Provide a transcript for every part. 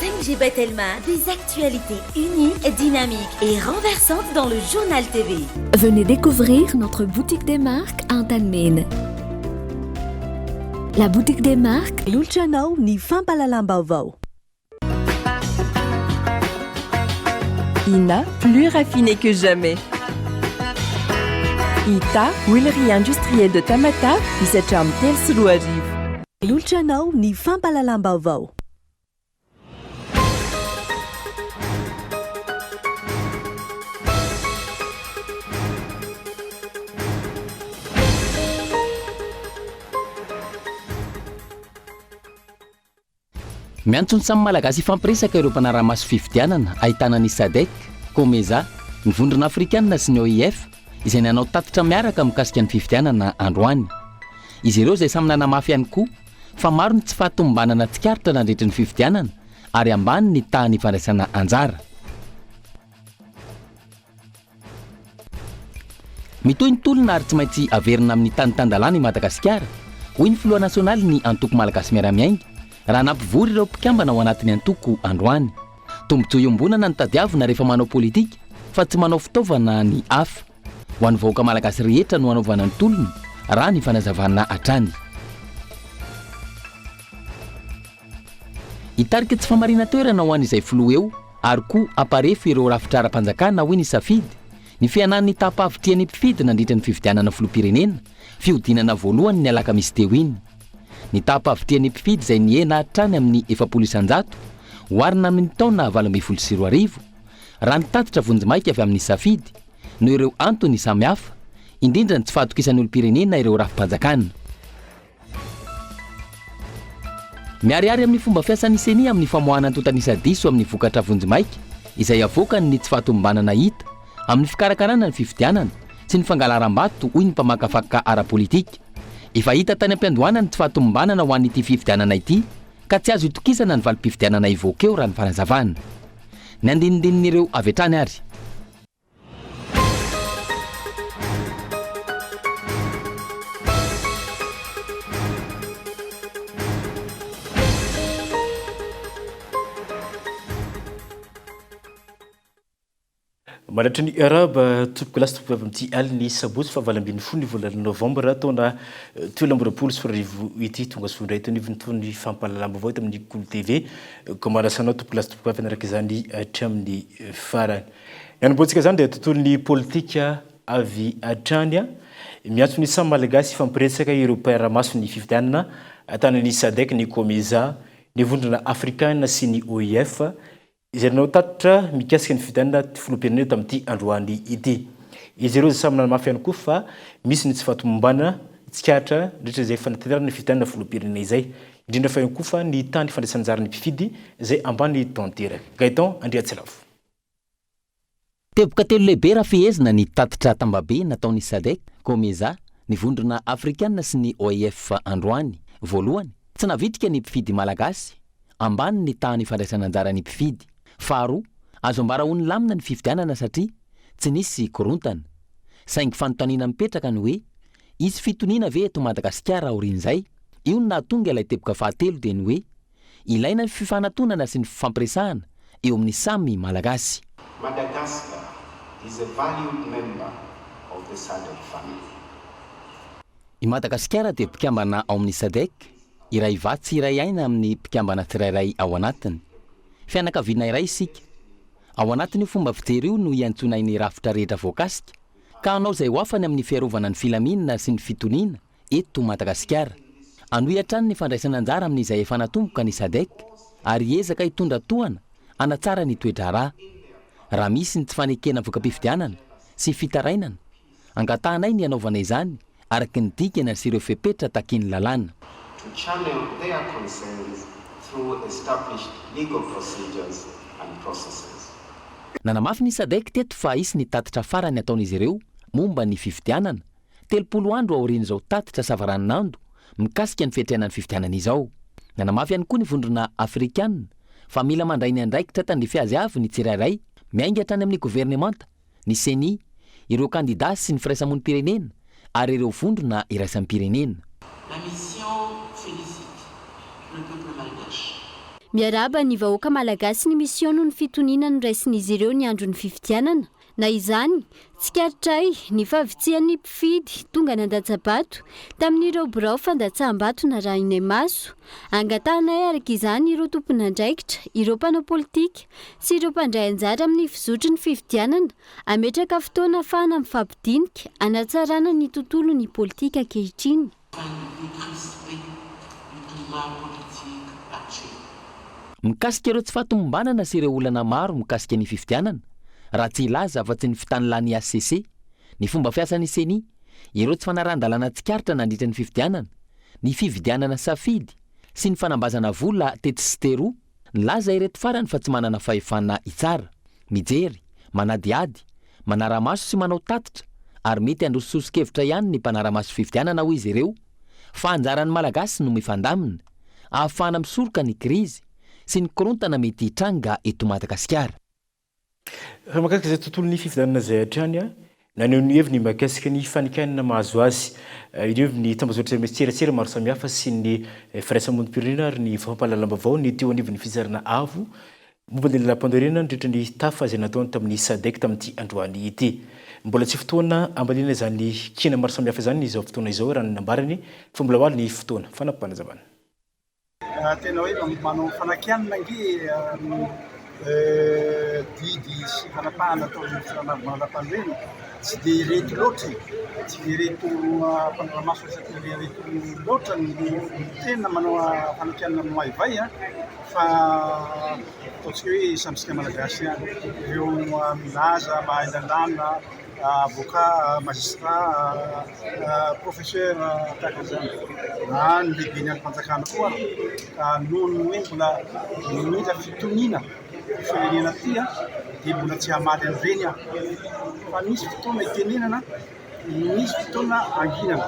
5G Bethelma, des actualités uniques, dynamiques et renversantes dans le journal TV. Venez découvrir notre boutique des marques à Antanmene. La boutique des marques Lulchanao ni fampalalam Vaovao. Ina, plus raffiné que jamais. Ita, huilerie industrielle de Tamata, isacham tel suluarivo. Lulchanao ni fampalalam Vaovao. Miantso ny samy malagasy ifampiresaka ireo mpanaramaso fifidianana ahitana ny sadek, komeza, ny vondrona afrikanina sy ny OIF izay nanao tatitra miaraka mikasika ny fifidianana androany. Izy ireo izay samy nanamafy ihany koa fa maro ny tsy fahatombanana tsikaritra nandritra ny fifidianana ary ambany ny tahany ifandraisana anjara. Mitoy ny tolona ary tsy maintsy averina amin'ny tanitandalàna i Madagasikara, hoy ny filoha nasionaly ny antoko malagasy miara-miainga raha nampivory ireo mpikambana ao anatin'ny antoko androany. Tombontsoa iombonana ny tadiavina rehefa manao politika fa tsy manao fitaovana ny hafa. Ho an'ny vahoaka malagasy rehetra no hanaovana ny tolony raha ny fanazavana hatrany. Hitarika tsy famarina toerana ho an'izay filoha eo ary koa aparefo ireo rafitra ara-panjakana hoy ny safidy ny fianan'ny tapavitrian'ny mpifidy nandritra ny fifidianana filoham-pirenena fihodinana voalohany ny alakamisy teo iny. Ny tapavitrian'ny mpifidy izay niena hatrany amin'ny 700 hoarina amin'ny taona 840 raha nitatitra vonjimaika avy amin'ny safidy no ireo antony samihafa indrindra ny tsy fahatokisan'ny olom-pirenena ireo rafim-panjakana. Miariary amin'ny fomba fiasan'ny seni amin'ny famoahana antontanisa diso amin'ny vokatra vonjimaika izay avoakany ny tsy fahatombanana hita amin'ny fikarakarana ny fifidianana sy ny fangalaram-bato hoy ny mpamakafaka ara-politika. Efa hita tany am-piandohana ny tsy fahatombanana ho an'ity fifidianana ity ka tsy azo itokisana ny valim-pifidianana ivokeo raha ny fanazavana. Ny andinindin'ireo avy hatrany ary. Manatra ny araba topoko lasa topoko avy amin'ity aliny sabotsy fa 20 ny volana novembre taona 2024 ity tonga sondray tony ny fampalalamba vaovao tamin'ny Kolo TV ko manasanao topoko lasa topoko avy anaraka izany hatramin'ny farany. Ny anomboantsika izany dia tontolon'ny politika avy hatrany miantso ny samy malagasy ifampiresaka ireo mpiara-maso ny fifidianana atana ny sadek, ny komeza, ny vondrona afrikanina sy ny OIF izay nanao tatitra mikasika ny fifidianana filoham-pirenena tamin'ity androany ity. Izy ireo samy nanamafy ihany koa fa misy ny tsy fahatombana tsikaritra rehetra izay fanatanterana ny fifidianana filoham-pirenena izay indrindra fa ihany koa fa ny tany fandraisan'anjara ny mpifidy izay ambany tanteraka. Gaetan Andriatsilavo. Teboka telo lehibe raha fehezina ny tatitra tambabe nataon'ny sadek, komeza, ny vondrona afrikanina sy ny OIF androany. Voalohany, tsy navitrika ny mpifidy malagasy ambany ny tany fandraisan'anjara ny mpifidy. Faharoa, azo ambara ho ny lamina ny fifidianana satria tsy nisy korontana. Saingy fanontaniana mipetraka ny hoe isy fitoniana ve eto Madagasikara aorian'izay? Io no nahatonga ilay teboka fahatelo dia ny hoe ilaina ny fifanantonana sy ny fifampiresahana eo amin'ny samy malagasy. Madagascar is a valued member of the SADC family. I Madagasikara dia mpikambana ao amin'ny sadek, iray vatsy iray aina amin'ny mpikambana tsirairay ao anatiny. Fianakaviana iray isika. Ao anatin'io fomba fijery io no iantsonainy rafitra rehetra voakasika ka anao izay hoafany amin'ny fiarovana ny filaminana sy ny fitoniana eto Madagasikara. Anohy hatrany ny fandraisana anjara amin'izay efa natomboka ny sadek ary ezaka hitondra tohana hanatsara ny toedrarà. Raha misy ny tsy fanekena voka-pifidianana sy fitarainana, angatahanay ny anaovana izany araka ny dikana sy ireo fepetra takiany lalàna. To channel their concerns through established legal procedures and processes. Nanamafy ny sadek teto fa isy ny tatitra farany ataon'izy ireo momba ny fifidianana 30 andro aorian'izao tatitra savaran'ando mikasika ny fiatrainan'ny fifidianana izao. Nanamafy ihany koa ny vondrona afrikanina fa mila mandray ny andraikitra tandrify azy avy ny tsirairay miainga hatrany amin'ny gouvernemanta, ny seni, ireo kandidasy sy ny firaisamon'ny-pirenena ary ireo vondrona iraisam'ny-pirenena. La mission félicite le peuple malgache. Miaraba ny vahoaka malagasy ny mision noho ny fitoniana no raisin'izy ireo ny andro ny fifidianana. Na izany, tsikaritra ny fahavitsian'ny mpifidy tonga nandatsabato tamin'ireo birao fandatsaham-bato na rahinay maso. Angatanay araka izany ireo tompon'andraikitra, ireo mpanao politika sy ireo mpandray anjara amin'ny fizotry ny fifidianana ametraka fotoana ahafahana mifampidinika anatsarana ny tontolon'ny politika ankehitriny. Mikasika ireo tsy fahatomombanana sy ireo olana maro mikasika ny fifidianana, raha tsy ilaza afa-tsy ny fitanilany ACC, ny fomba fiasan'ny CENI, ireo tsy fanarandalana tsikaritra nandritra ny fifidianana, ny fifidianana safidy sy ny fanambazana vola tety sy teroa, nilaza ireto farany fa tsy manana fahefana itsara, mijery, manadiady, manaramaso sy manao tatitra, ary mety androsososkevitra ihany ny mpanaramaso fifidianana ho izy ireo, fa anjaran'ny malagasy no mifandamina, ahafahana misoroka ny krizy sy ny korontana mety hitranga eto Madagasikara. Makasika izay tontolon'ny fifidianana izay hatrany naneho ny heviny mahakasika ny fanikainana mahazo azy, ireo ny tambazotra miserasera maro samihafa sy ny firaisamonim-pirenena ary ny fampahalalam-baovao ny teo anivon'ny fizarana avo momba ny lalam-pandorena nandritra ny tafa izay nataony tamin'ny SADC tamin'ity androany ity. Mbola tsy fotoana ambaliana izany kina maro samihafa izany izao fotoana izao raha nambarany fa mbola hoaly ny fotoana fanampanazavana. Tena hoe manao fanakianana nge didy sy fanapahana ataon'ny firanavana tsy dia ireto loatra, tsy dia ireto mpanaramaso sy ireto loatra ny tena manao fanakianana maivay fa ataontsika hoe samitsika malagasy ireo milaza mahay lalàna avocat, magistrat, professeur tahaka izany na ny lehibe ny any-mpanjakana koa noho ny hoe mbola mila fitoniana firenena ty dia mbola tsy hamaly an'ireny fa misy fotoana itenenana, misy fotoana anginana.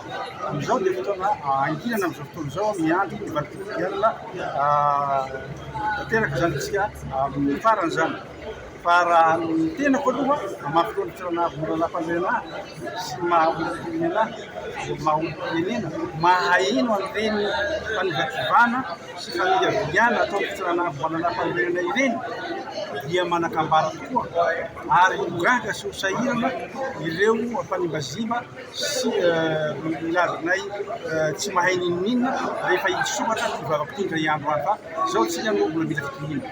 Amin'izao dia fotoana anginana amin'izao fotoana izao miandry ny valim-pifidianana tanteraka izany tsika amin'ny farany izany. Fa raha ny tena voaloha mampiloana firanam-bola sy maha-olo-pirenena maha-olo-pirenena mahaheno an'ireny fanivakivana sy faniaviliana atao firanam-bola ireny dia manakambara tokoa ary gaga sy hosahirana ireo mpanimbaziba sy milazanay tsy mahay ninonina rehefa hitsomatra ivava-pitindra iandro any fa izao tsika no mbola mila fitonina.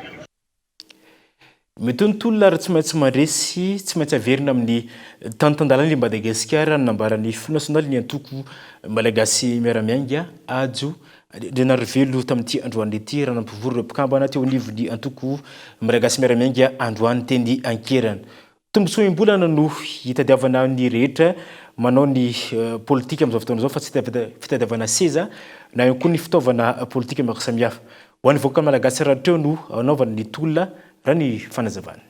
Mety ntolona ary tsy maintsy mandresy, tsy maintsy averina amin'ny tanotandalany Madagasikara nambaran'ny Front National ny antoko malagasy miaramiainga ajo renarivelo tamin'ity androany ity raha nampivory ireo mpikambana teo anivon'ny antoko malagasy miaramiainga androany teny ankerana. Tombontsoim-bolana no hitadiavana ny rehetra manao ny politika amin'izao fotoana izao fa tsy fitadiavana seza na ihany koa ny fitaovana politika maro samihafa. Ho an'ny voaka malagasy raha teo no anaovana ny tolona raha ny fanazavana.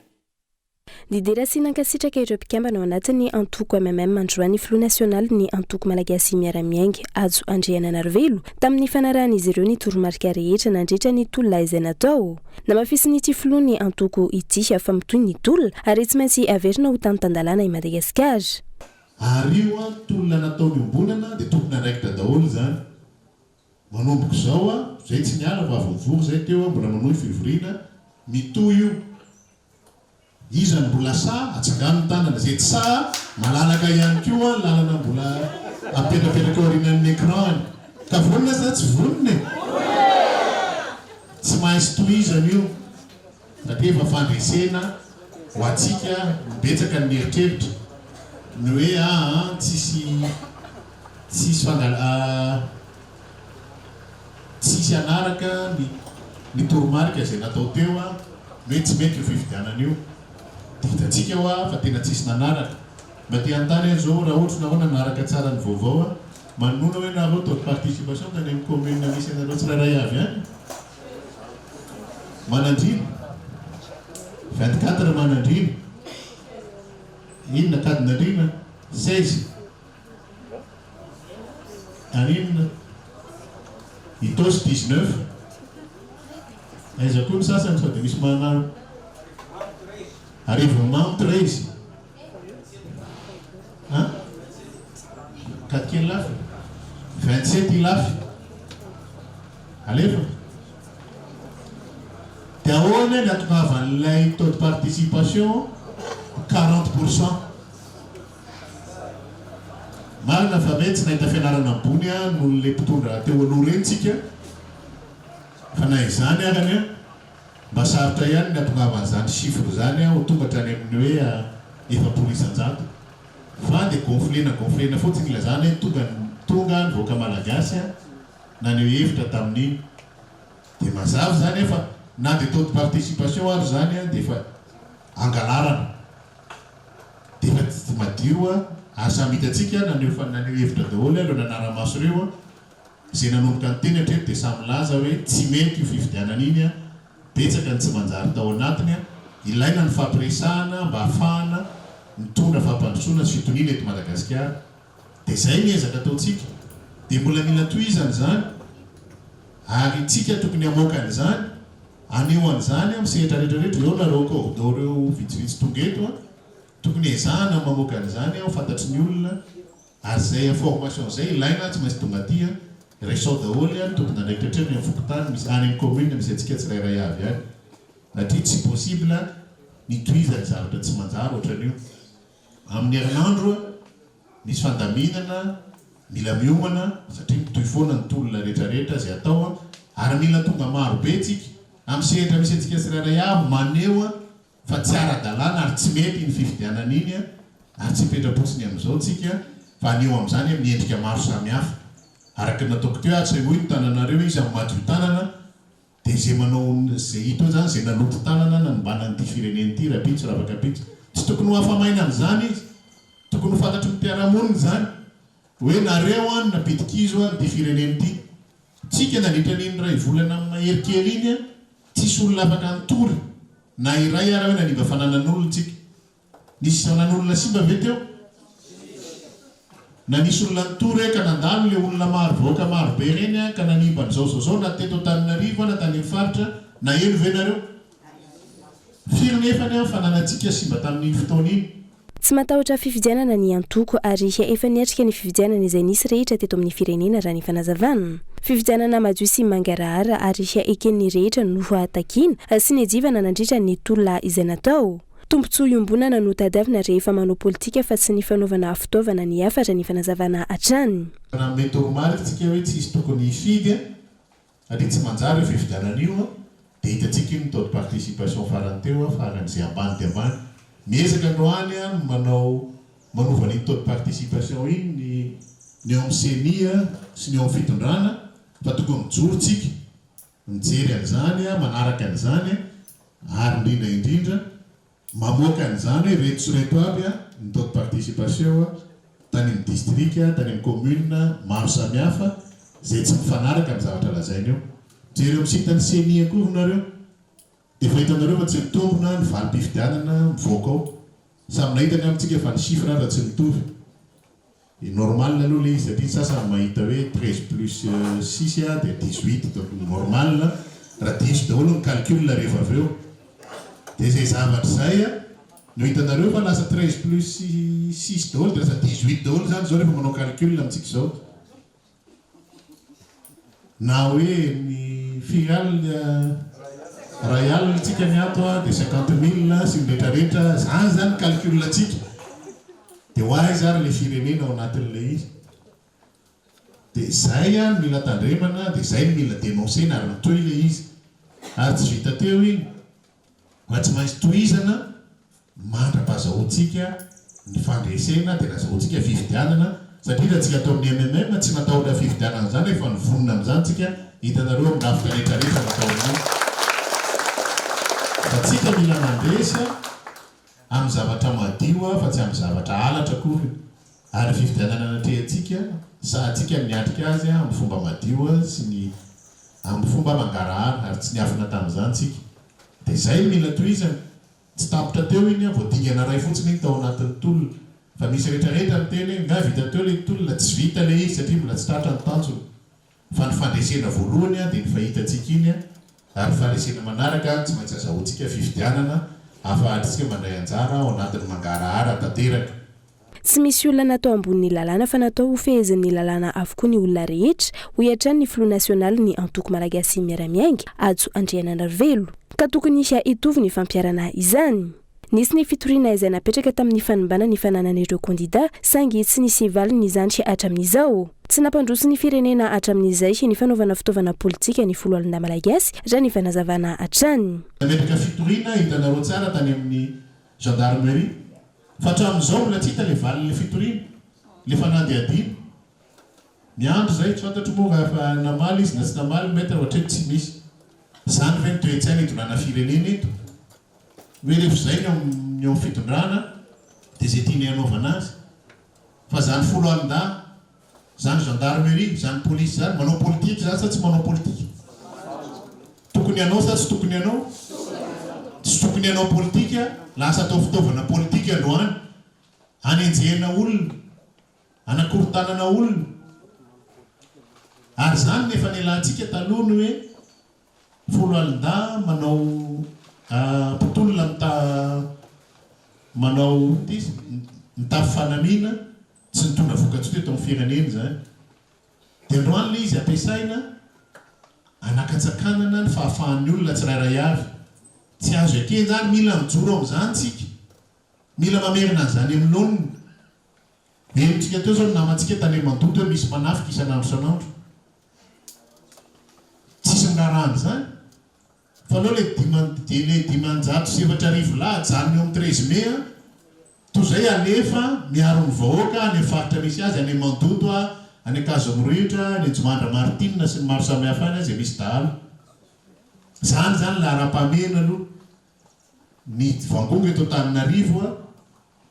Didera sy nankasitraka ireo mpikambana ao anatin'ny antoko MMM androany Front National ny antoko malagasy miaramiainga ajo Andriananarivelo tamin'ny fanarahan'izy ireo ny toromarika rehetra nandritra ny tolona izay natao. Namafisiny ity Front ny antoko ity fa mitoy ny tolona ary tsy maintsy averina ho tantandalana i Madagasikara. Ariwa tolona natao miombonana dia tokony andraikitra daholo zany. Manomboka izao zay tsy niala fa avovory zay teo mbola manohy fivoriana mitoy io. Izany mbola sa atsangano tanana zay tsy sa malalaka ihany koa lalana mbola apetrapetraka aorinan'ny écran ka vonina sa tsy vonina tsy maintsy tohizana io satria efa fandresena ho atsika mibetsaka ny eritreritra ny hoe tsisy tsisy anaraka ny toromarika zay natao teo hoe tsy mety io fifidianana io. Hitatsika fa tena tsisy nanaraka. Mba te antany zao raha ohatra na nanaraka tsara ny vaovao manona hoe nareo taux de participation tany amin'ny commune misy anareo tsirairay avy any. Manandrina 24 manandrina. Inona kadinandrina 16. Aninona itos 19. Aiza koa ny sasany sao dia misy manao arrivement 13. Hein? 4 quelle lafy? 27 lafy. Alefa? dia ahoana ny atongavan'ilay taux de participation 40%. Marina fa mety tsy nahita fianarana ambony a noho le mpitondra teo aloha reny tsika fa na izany arany a mba sarotra ihany ny atongavan'izany chiffre zany a ho tonga hatrany amin'ny hoe 900 fa dia gonflena fotsiny la zany tonga nyvoaka malagasy a na ny hevitra tamin'iny dia mazava zany fa na dia taux de participation ary zany a dia fa angalarana dia fa tsy madio a ary samy hitatsika naneho hevitra daholo aloha nanaramaso reo izay nanomboka ny teny hatreto dia samy laza hoe tsy mety io fifidianana iny a betsaka ny tsy manjary tao anatiny a ilaina ny fampiresahana mba hahafahana mitondra fampandrosoana sy fitoniana eto Madagasikara dia izay miezaka ataontsika dia mbola mila tohizana zany ary tsika tokony hamoaka an'izany aneo an'izany amin'ny sehatra rehetrarehetra eo nareo corridor reo vitsivitsy tonga eto a tokony ezahana mamoaka an'izany ho fantatry ny olona ary zay information zay ilaina tsy maintsy tonga aty a resao daholo a tokony andraikitra hatreny amin'ny fokotany misy any amin'ny commune misy antsika tsirairay avy any satria tsy possible ny tohizany zavatra tsy manjary ohatran'io amin'ny herinandro misy fandaminana mila miomana satria mitohy foana ny tolona rehetrarehetra zay atao ary mila tonga maro be tsika amin'ny sehatra misy antsika tsirairay avy maneo fa tsy ara-dalàna ary tsy mety ny fifidianana iny ary tsy mipetra-posiny amin'izao tsika fa aneo amin'izany miendrika maro samihafa araka nataoko teo tsy hoe ny tananareo izy amin'ny madio tanana dia zay manao zay hita eo zany zay naloto tanana nanombanany ity fireneny ity rapitso ravaka pitso tsy tokony ho afamaina amin'izany izy tokony ho fantatry ny mpiaramonina zany hoe nareo any napitikizo any ty fireneny ity tsika nandritra n'iny ray volana amin'ny maherikely iny tsisy olona afaka nitory na iray ara hoe nanimba fananan'olona tsika nisy fanan'olona simba ve teo na nisy olona nitory ka nandalo le olona maro voaka maro be reny ka nanimba n'izao na teto Antananarivo na tany amin'ny faritra na elo ve nareo firy nefany fananantsika simba tamin'iny fotoana iny tsy matahotra fifidianana ny antoko ary efa niatrika ny fifidianana izay nisy rehetra teto amin'ny firenena raha ny fanazavana fifidianana madio sy mangarahara ary eken'ny rehetra no hatakiana sy ny ajivana nandritra ny tolona izay natao tombontsoa iombonana no tadiavina rehefa manao politika fa tsy ny fanaovana fitaovana ny afatra ny fanazavana hatrany raha mety omaly tsika hoe tsisy tokony hifidy ary tsy manjary hoe fifidianana io dia hitatsika io ny taux de participation farany teo faran'izay ambany dia ambany miezaka androany manovana iny taux de participation iny ny eo amin'ny senia sy ny eo amin'ny fitondrana fa tokony mijoro tsika mijery an'izany manaraka an'izany ary indrindra mamoaka an'izany hoe reto sy reto aby ny taux de participation tany amin'ny district tany amin'ny commune maro samihafa zay tsy mifanaraka amin'ny zavatra lazainy eo jery eo misitany senia koa nareo dia fa hitanareo fa tsy mitombona ny valim-pifidianana mivoaka ao samy nahitany amintsika fa ny chiffre raha tsy mitovy normal aloha le izy satria sasany mahita hoe 13 plus 6 dia 18 donc normal raha diso daholo ny calcul rehefa avy eo dia zay zavatra zay no hitanareo fa lasa 13 plus 6 daholo dia lasa 18 daholo zany zao rehefa manao calcul amintsika zao na hoe ny firal Rayal tsika ny ato dia 50 000 sy rehetrarehetra zany zany calcul tsika dia hoaizy ary le firenena ao anatin'le izy dia zay mila tandremana dia zay mila dénoncena ary mitohy le izy ary tsy vita teo iny fa tsy maintsy tohizana mandra-pahazahoantsika ny fandresena dia nazahoantsika fifidianana satria raha tsika atao amin'ny MMM tsy matahotra fifidianana zany efa nivonona amin'izany tsika hitanareo amin'ny lafika rehetrarehetra natao amin'io fa tsika mila mandresa amin'ny zavatra madio fa tsy amin'ny zavatra alatra kory ary fifidianana anatrehantsika sahatsika niatrika azy amin'ny fomba madio sy ny amin'ny fomba mangarahara ary tsy niafina tamin'izany tsika dia izay mila tohizana tsy tapitra teo iny voadingana ray fotsiny iny tao anatin'ny tolona fa misy rehetrarehetra ny teny nga vita teo le tolona tsy vita le izy satria mbola tsy tratra ny tanjony fa ny fandresena voalohany dia ny fahitantsika iny ary fandresena manaraka tsy maintsy azahoantsika fifidianana afahatritsika mandray anjara ao anatin'ny mangarahara tanteraka tsy misy olona natao ambony lalàna fa natao fehezan'ny lalàna avokoa ny olona rehetra ho iatran ny Flou national ny antoko malagasy miaramiaingy ajo Andriananarivelo ka tokony isy hitovy ny fampiarana izany. Nisy ny fitoriana izay napetraka tamin'ny fanimbana ny fananan'ireo kandida sangy tsy nisy valiny izany hatramin'izao. Tsy nampandroso ny firenena hatramin'izay ny fanaovana fitaovana politika ny folo alina malagasy raha ny fanazavana hatrany. Nametraka fitoriana hitanareo tsara tany amin'ny gendarmerie fa hatramin'izao mbola tsy hita le valin'le fitoriana le fanadihadina. Miandro zay tsy fantatro moa fa namaly izy na tsy namaly mety ohatreto tsy misy. Zany ve ny toe-tsaina hitondrana firenena eto. Hoe rehefa zay ny eo fitondrana dia zay tiany hanaovana azy. Fa zany folo alina, zany gendarmerie, zany polisy zany manao politika zany sa tsy manao politika. Tokony hanao sa tsy tokony hanao? Tsy tokony hanao politika, lasa atao fitaovana politika androany. Hanenjehana olona, hanakorontanana olona. Ary zany nefa nialantsika taloha ny hoe folo alina manao potolona manao mitafy fanamina tsy nitondra voka-tsoa teto amin'ny firenena zany. Dia androany le izy ampiasaina hanakatsakanana ny fahafahan'ny olona tsirairay avy. Tsy azo akeny zany mila mijoro amin'izany tsika. Mila mamerina an'izany amin'olona. Velotsika teo zao namantsika tany Mandoto hoe misy manafika isan'andro isan'andro. Tsisy mirarahana zany. Fa aloha le dimanjato sy efatra arivo lahady zany eo amin'ny 13 mai toy izay alefa miaro ny vahoaka any faritra misy azy any Mandoto any Akazomorohitra any Jomandra Martina sy ny maro samihafa any izay misy dahalo. Zany lahara-pamena aloha ny vangongo eto Antananarivo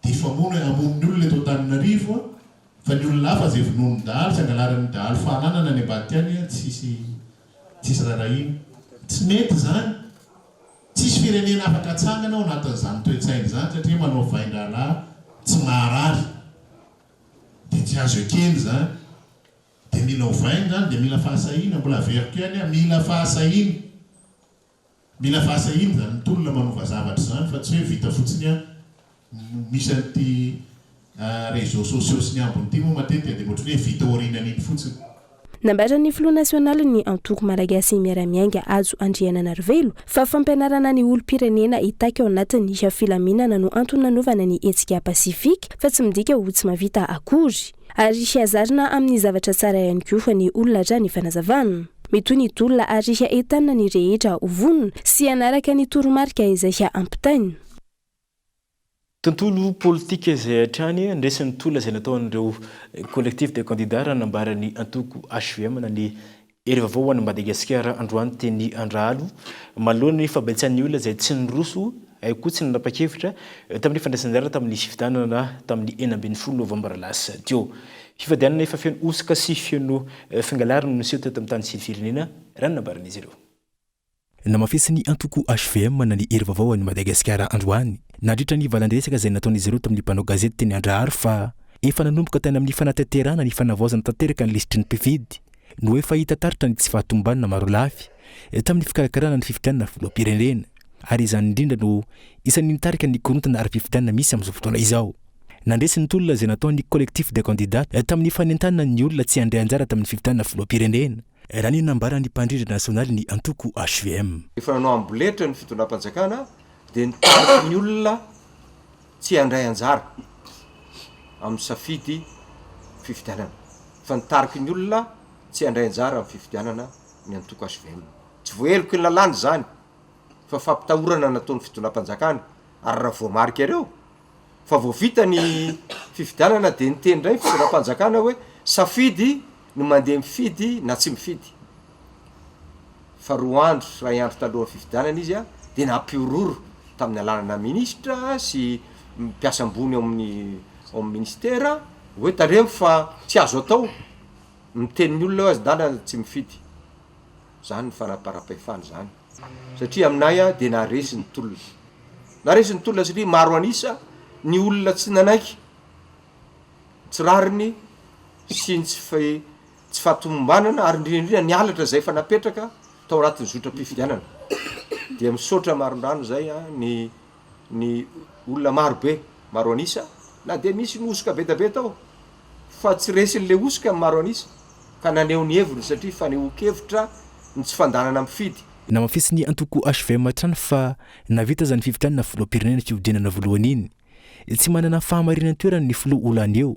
dia famona amon'ny olona eto Antananarivo fa ny olona hafa izay vonoan'ny dahalo sy angalaran'ny dahalo fahananana any ambadika any tsisy rarahina. Tsy mety zany. Tsisy firenena afaka atsangana ao anatin'izany toe-tsaina zany satria manao vain-drahalahy tsy maharary. Dia tsy azo ekeny zany. Dia mila ovaina zany dia mila fahasahina. Mbola veriko ihany mila fahasahina. Mila fahasahina zany ny tolona manova zavatra zany fa tsy hoe vita fotsiny misy an'ity réseaux sociaux sy ny ambony ity moa matetika dia ohatran'ny hoe vita orinan'iny fotsiny. Nambatra ny Flou national ny antoko malagasy miaramiainga ajo Andriananarivelo fa fampianarana ny olom-pirenena hitaka ao anatin'ny isa filaminana no antony nanaovana ny hetsika pasifika fa tsy midika ho tsy mavita akory. Ary isy azarina amin'ny zavatra tsara ihany koa fa ny olona dra ny fanazavana. Metoy ny tolona ary isy entanina ny rehetra ho vonona sy anaraka ny toromarika izay ampitaina. Tontolo politika izay hatrany andresan'ny tolona izay nataon'ireo collectif de candidats raha nambarany antoko HVM na ny ery vaovao any Madagasikara androany teny Andralo malohany ny fambaitsan'ny olona izay tsy niroso koa tsy nanapa-kevitra tamin'ny fandraisan-dara tamin'ny fifidianana tamin'ny 12 Novembre lasa teo. Fifadianana efa feno osaka sy feno fingalarana no niseho teto amin'ny tany sy ny firenena raha nambaran'izy ireo. Namafisiny antoko HVM na ny ery vaovao any Madagasikara androany nandritra ny valandresaka izay nataon'izy ireo tamin'ny mpanao gazety teny Andrahary fa efa nanomboka tany amin'ny fanatanterahana ny fanavaozana tanteraka ny lisitry ny mpividy no efa hita taritra ny tsy fahatombanana maro lafy tamin'ny fikarakarana ny fifidianana filoham-pirenena ary izany indrindra no isan'ny nitarika ny korontana ara-pifidianana misy amin'izao fotoana izao. Nandresin'ny tolona izay nataon'ny collectif de candidats tamin'ny fanentanana ny olona tsy handray anjara tamin'ny fifidianana filoham-pirenena raha ny nambarany mpandrindra nasionaly ny antoko HVM. Efa nanao amboletra ny fitondram-panjakana dia nitariky ny olona tsy handray anjara amin'ny safidy fifidianana. Fa nitariky ny olona tsy handray anjara amin'ny fifidianana ny antoko HVM. Tsy voaheloko ny lalàna zany fa fampitahorana nataon'ny fitondram-panjakana ary raha voamarika ireo fa voavita ny fifidianana dia niteny indray fitondram-panjakana hoe safidy no mandeha mifidy na tsy mifidy. Fa roa andro ray andro taloha fifidianana izy dia nampiororo tamin'ny alanana ministra sy mpiasa ambony ao amin'ny ministera hoe taremo fa tsy azo atao miteny ny olona azy dana tsy mifidy. Zany ny fanaparam-pahefana zany. Satria aminay dia naharesy ny tolona. Naharesy ny tolona satria maro anisa ny olona tsy nanaiky, tsy rariny sy tsy fahatombanana ary indrindra ny alatra zay fa napetraka tao anatin'ny zotra-pifidianana. Dia misaotra marondrano zay ny olona maro be, maro anisa na dia misy nosoka betabe tao fa tsy resy le osika maro anisa ka naneo ny heviny satria fa neokevitra ny tsy fandanana mifidy na mafisy ny antoko HVM trany fa navita zany fivitanana filoam-pirenena fiodinana voalohany iny tsy manana fahamarinany toerana ny filoha olany eo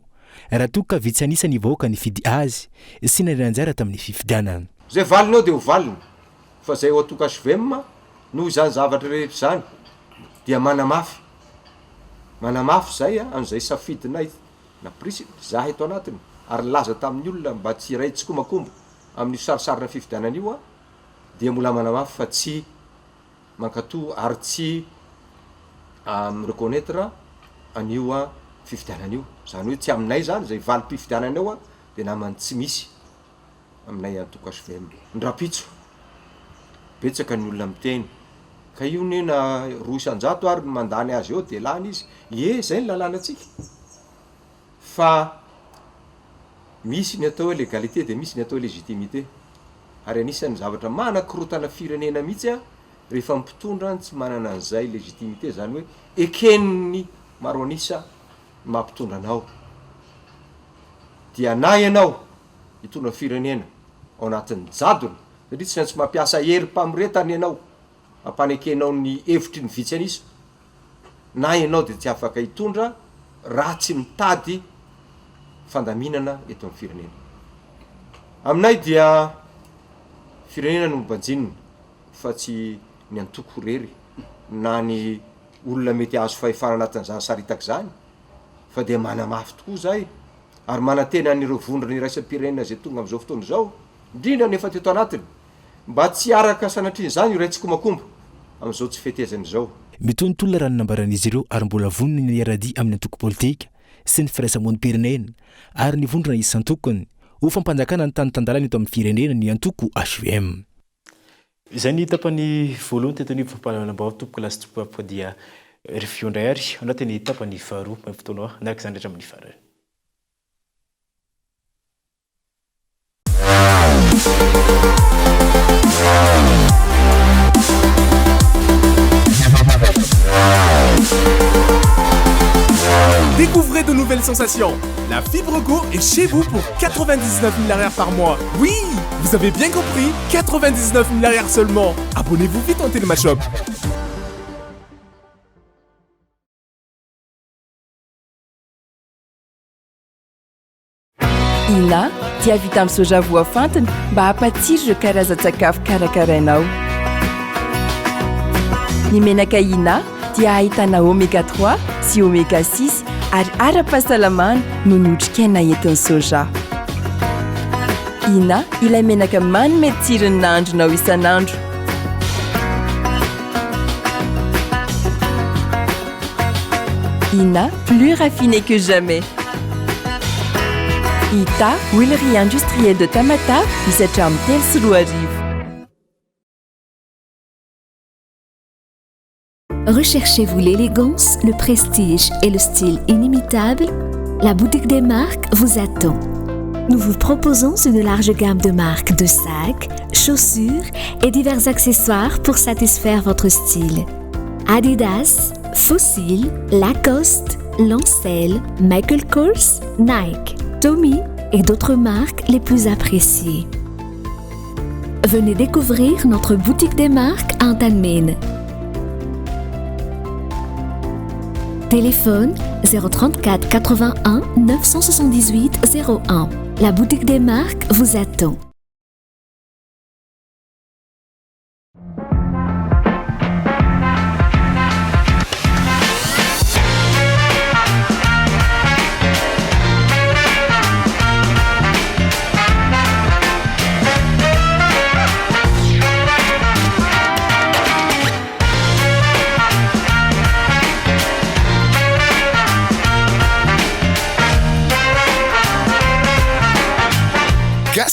raha toa ka vitsy anisany vahoaka ny fidy azy sy narianjara tamin'ny fifidianana zay valiny eo dia ho valiny fa zay ho atoko HVM noho izany zavatra rehetra zany dia manamafy zay an'izay safidinay na prisy za eto anatiny ary laza tamin'ny olona mba tsy ray tsy komakombo amin'ny sarisarina fifidianana io dia mbola manamafy fa tsy mankatoa ary tsy reconnaître anio fifidianana io zany hoe tsy aminay zany zay valy mpifidianana eo dia namany tsy misy aminay antoko HVM ndrapitso betsaka ny olona miteny ka io nena roa isan-jato ary mandany azy eo dia lany izy zay ny lalàna atsika fa misy ny atao hoe légalité dia misy ny atao légitimité ary anisan'ny zavatra manakorotana firenena mihitsy rehefa mpitondra tsy manana an'izay légitimité zany hoe ekeniny maro anisa mampitondra anao dia na ianao hitondra firenena ao anatin'ny jadona satria tsy maintsy mampiasa herim-pamiretany ianao ampanekenao ny hevitry ny vitsy anisa na ianao dia tsy afaka hitondra raha tsy mitady fandaminana eto amin'ny firenena aminay dia firenena no mbanjinina fa tsy ny antoko rery na ny olona mety azo fahefana anatin'izany saritaka zany fa dia manamafy tokoa zay ary manantena n'ireo vondrana iraisam-pirenena zay tonga amin'izao fotoana izao indrindra nefa teto anatiny mba tsy araka sanatriny zany io ray tsy komakombo amin'izao tsy fetezana izao mitony tolona raha nambaran'izy ireo ary mbola vonony ny aradi amin'ny antoko politika sy ny firaisamon'ny-pirenena ary ny vondrana isan-tokony ho fampanjakana ny tany tandalana eto amin'ny firenena ny antoko HVM izay ny tapany voalohany tetony fampalalambao tompoka lasy tompoka dia rifiondray ary anatin'ny tapany faharoa amin'ny fotoana anaraka izany rehetra amin'ny farany Découvrez de nouvelles sensations. La fibre Go est chez vous pour 99 000 arrières par mois. Oui, vous avez bien compris, 99 000 arrières seulement. Abonnez-vous vite en Télémashop. Ina dia vita amin'ny soja voafantina mba hampatsiro ireo karazan-tsakafo karakarainao. Ny menaka Ina dia ahitana oméga 3 sy oméga 6 ary ara-pahasalamana no ny otrikaina entin'ny soja. Ina ilay menaka manome tsirony nahandronao isan'andro. Ina, plus raffiné que jamais. Ita, huilerie industrielle de Tamata, misy hatramin'ny 3 sy 4 arivo. Recherchez-vous l'élégance, le prestige et le style inimitable? La boutique des marques vous attend. Nous vous proposons une large gamme de marques de sacs, chaussures et divers accessoires pour satisfaire votre style. Adidas, Fossil, Lacoste, Lancel, Michael Kors, Nike, Tommy et d'autres marques les plus appréciées. Venez découvrir notre boutique des marques à Antanmen. Téléphone 034 81 978 01. La boutique des marques vous attend.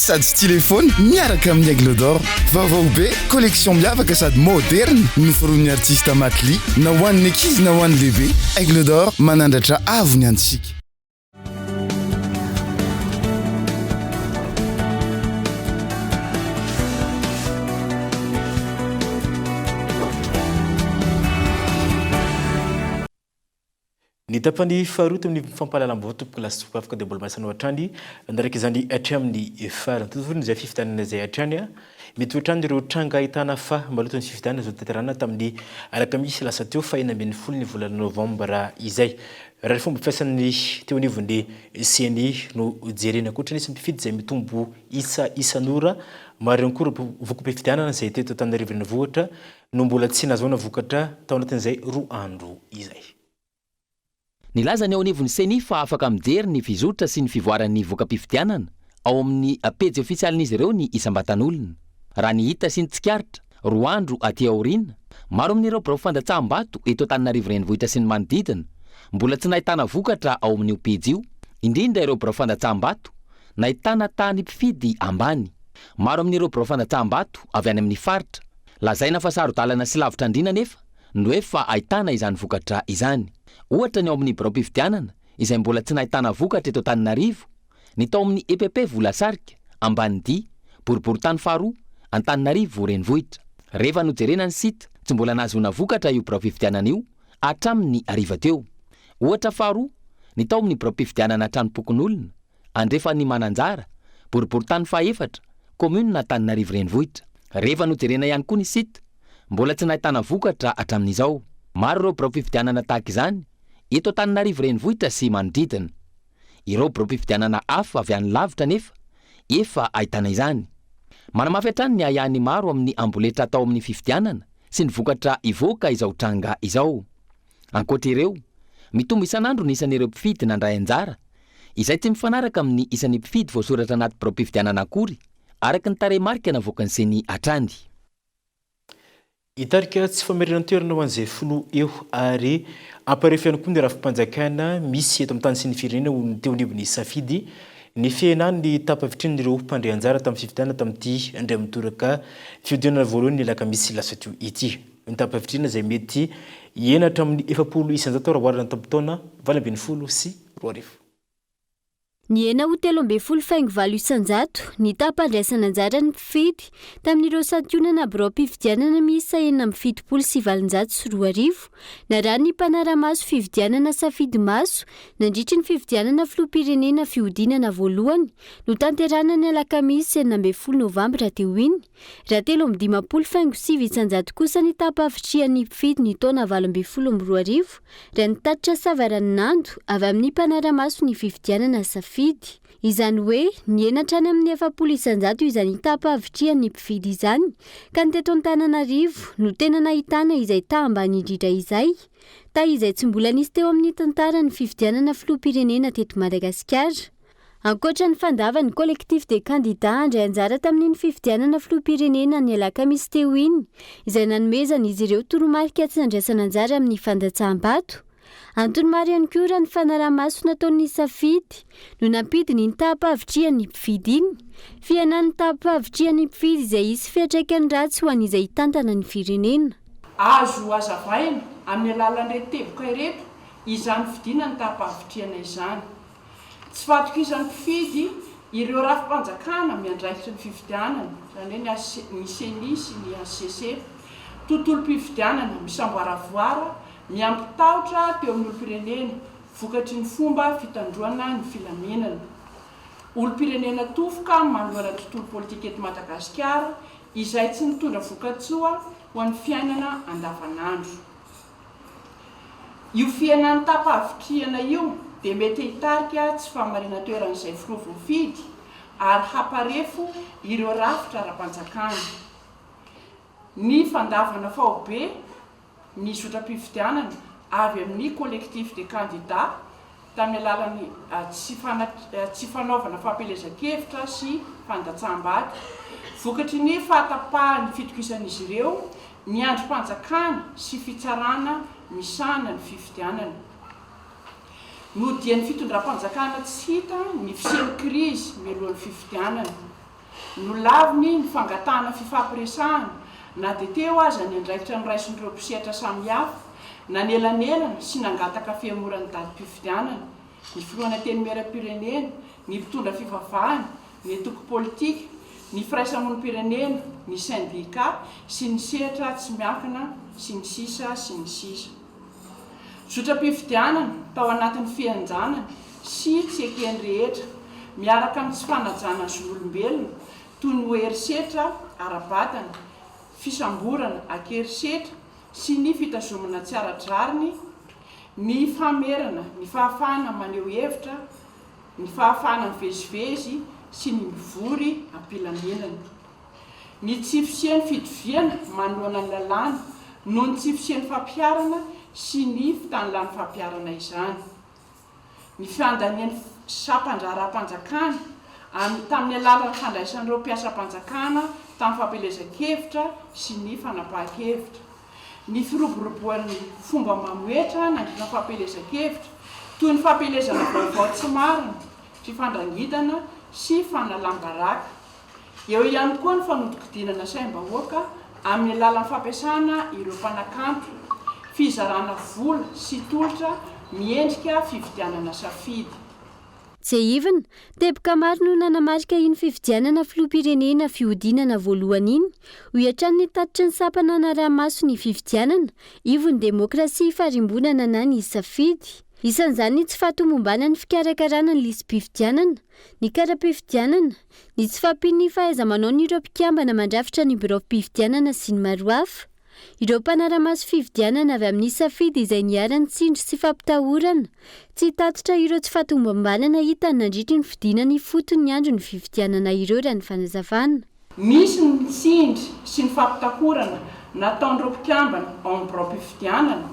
Sady sy téléphone miaraka amin'ny Aigle d'Or. Vaovao be collection miavaka sady moderne noforonin'ny artiste Matli na ho an'ny ankizy na ho an'ny lehibe. Aigle d'Or manandratra avo ny antsika. ny tapany faharoa amin'ny fampahalalam-baovao tompoko lasa tsoko afaka dia mbola masanao hatrany ndraiky izany hatry amin'ny farany totovony izay fifidianana izay hatrany a mety ohatrany ireo tranga ahitana fa maloton'ny fifidianana zao tanterana tamin'ny alakamisy lasa teo fahaenina ambin'ny folo ny volana novambra izay raha ny fomba fiasan'ny teo anivon'ny CNI no jerena ankoatra nisy mpifidy izay mitombo isan'ora maro ihany koa vokom-pifidianana izay teto Antananarivo renivohitra no mbola tsy nahazoana vokatra tao anatin'izay 2 andro izay. Nilaza ny ao anivon'ny CNI fa afaka mijery ny fizotra sy ny fivoaran'ny voka-pifidianana ao amin'ny pejy ofisialin'izy ireo ny isam-batan'olona. Raha ny hita sy ny tsikaritra 2 andro aty aoriana, maro amin'ireo birao fandatsaham-bato eto Antananarivo renivohitra sy ny manodidina mbola tsy nahitana vokatra ao amin'io pejy io, indrindra ireo birao fandatsaham-bato nahitana tany mpifidy ambany. Maro amin'ireo birao fandatsaham-bato avy any amin'ny faritra lazaina fa saro-dalana sy lavitra andrina nefa no efa ahitana izany vokatra izany. Ohatra ny ao amin'ny birao mpifidianana izay mbola tsy nahitana vokatra eto Antananarivo, ny tao amin'ny EPP Volasarika, Ambanidia, Boriboritany faharoa, Antananarivo renivohitra. Rehefa nojerena ny sita tsy mbola nahazoana vokatra io birao mpifidianana io hatramin'ny hariva teo. Ohatra faharoa ny tao amin'ny birao mpifidianana Tranopokon'olona, Andrefa ny Mananjara, Boriboritany fahaefatra, Komuna Antananarivo renivohitra. Rehefa nojerena ihany koa ny sita mbola tsy nahitana vokatra hatramin'izao. Maro ireo birao mpifidianana tahaka izany eto Antananarivo renivohitra sy manodidina. Ireo birao mpifidianana hafa avy any lavitra nefa efa ahitana izany. Manamafy hatrany ny ahany maro amin'ny amboletra tao amin'ny fifidianana sy ny vokatra ivoaka izao tranga izao. Ankoatra ireo, mitombo isan'andro ny isan'ireo mpifidy nandray anjara, izay tsy mifanaraka amin'ny isan'ny mpifidy voasoratra anaty birao mpifidianana akory, araka ny tarehimarika navoakan'ny CNI hatrany. Hitarika tsy famerenana toerana ho an'izay folo eo ary amparefy ihany koa ny rafim-panjakana misy eto amin'ny tany sy ny firenena teo anivon'ny safidy ny fihenany ny tapa-vitrin'ireo mpandray anjara tamin'ny fifidianana tamin'ity indray mitoraka fiodinana voalohany ny alakamisy lasa teo ity. Ny tapa-vitrina izay mety henatra amin'ny 700 isan-jato raha oharina tamin'ny taona 20 sy 20. Ny hena ho 13 faingo valo isan-jato ny tapandraisana anjara ny mpifidy tamin'ireo santionana birao mpifidianana miisa 770 sy 720 na raha ny mpanara-maso fifidianana safidy maso nandritry ny fifidianana filoham-pirenena fihodinana voalohany no tanterana ny alakamisy 9 novambra teo iny, raha 350 faingo 7 isan-jato kosa ny tapa-vitrian'ny mpifidy ny taona 2012 raha ny tatitra savaran'ando avy amin'ny mpanara-maso ny fifidianana safidy. Izany hoe ny henatra any amin'ny 700 isan-jato izany tapa-vitrian'ny mpifidy izany ka ny teto Antananarivo no tena nahitana izay ambany indrindra izay tsy mbola nisy teo amin'ny tantara ny fifidianana filoham-pirenena teto Madagasikara. Ankoatra ny fandavan'ny collectif des candidats andray anjara tamin'ny fifidianana filoham-pirenena ny alakamisy teo iny izay nanomezana izy ireo toromarika tsy nandraisana anjara amin'ny fandatsaham-bato. Antony maro ihany koa raha ny fanaraha-maso nataon'ny safidy no nampidiny ny tapa-vitrian'ny mpifidy iny, fihenan'ny tapa-vitrian'ny mpifidy izay isy fiantraikany ratsy ho an'izay tantana ny firenena. Azo azavaina amin'ny alalan'ireto teboka ireto izany fidina ny tapa-vitriana izany. Tsy fatoko izany mpifidy ireo rafim-panjakana miandraikitra ny fifidianana, izany hoe ny CNI sy ny ACC, tontolo-pifidianana misamboaravoara miampitahotra teo amin'ny olo-pirenena vokatry ny fomba fitandroana ny filaminana. Olo-pirenena tofoka manoloana tontolo politika eto Madagasikara izay tsy mitondra vokatsoa ho an'ny fiainana andavanandro. Io fiainan'ny tapa-vitriana io dia mety hitarika tsy famarina toeran'izay filoha voafidy ary haparefo ireo rafitra ara-panjakana. Ny fandavana faobe ny sotram-pifidianana avy amin'ny collectif des candidats tamin'ny alalan'ny tsy fanaovana fampelezan-kevitra sy fandatsaham-bato vokatry ny fahatapahany fitokisan'izy ireo ny androm-panjakana sy fitsarana misana ny fifidianana. No dia ny fitondram-panjakana tsy hita ny fiseho krizy mialohan'ny fifidianana. No laviny ny fangatahana fifampiresahana na dia teo aza ny andraikitra ny raisin'ireo mpisehatra samihafa na ny elanelana sy nangataka fihamoran'ny datim-pifidianana, ny filoana teny meram-pirenena, ny mpitondra fivavahana, ny antoko politika, ny firaisamonim-pirenena, ny syndicat sy ny sehatra tsy miankina sy ny sisa sy ny sisa. Zotra-pifidianana tao anatin'ny fianjanana sy tsy ekeny rehetra miaraka amin'ny tsy fanajana azy olombelona toy ny hoerisetra ara-batana, fisamborana ankerisetra sy ny fitazomana tsy ara-drariny, ny famerana, ny fahafahana maneho hevitra, ny fahafahana mivezivezy sy ny mivory ampilaminana. Ny tsy fisian'ny fitoviana manoloana ny lalàna noho ny tsy fisian'ny fampiarana sy ny fitanilany fampiarana izany. Ny fiandanian'ny sampanjara-panjakana tamin'ny alalan'ny fandraisan'ireo mpiasa-panjakana tamin'ny fampelezan-kevitra sy ny fanapahan-kevitra. Ny firoboroboan'ny fomba mamoetra nandrina fampelezan-kevitra toy ny fampelezana vaovao tsy marina, fifandrangitana sy fanalam-baraka. Eo ihany koa ny fanodikodinana saim-bahoaka amin'ny alalan'ny fampiasana ireo mpanakanto, fizarana vola sy tolotra miendrika fividianana safidy. Jeivina, teboka maro no nanamarika iny fividianana filoham-pirenena fihodinana voalohany iny, ho iatran'ny tatitra ny sapana anaramaso ny fividianana, ivon'ny demokrasia farimbonana na ny safidy. Isan'izany ny tsy fahatomombanany fikarakarana ny lisam-pifidianana, ny kara-pifidianana, ny tsy fampian'ny fahaiza-manao n'ireo mpikambana mandrafitra ny birao-pifidianana sy ny maro hafa. Ireo mpanaramaso fividianana avy amin'ny safidy izay niarany tsindry sy fampitahorana, tsy tatitra ireo tsy fahatomombanana hitany nandritra ny fidinany fotony ny andro ny fividianana ireo raha ny fanazavana. Misy ny tsindry sy ny fampitahorana nataon'ireo mpikambana ao amin'ny birao-pifidianana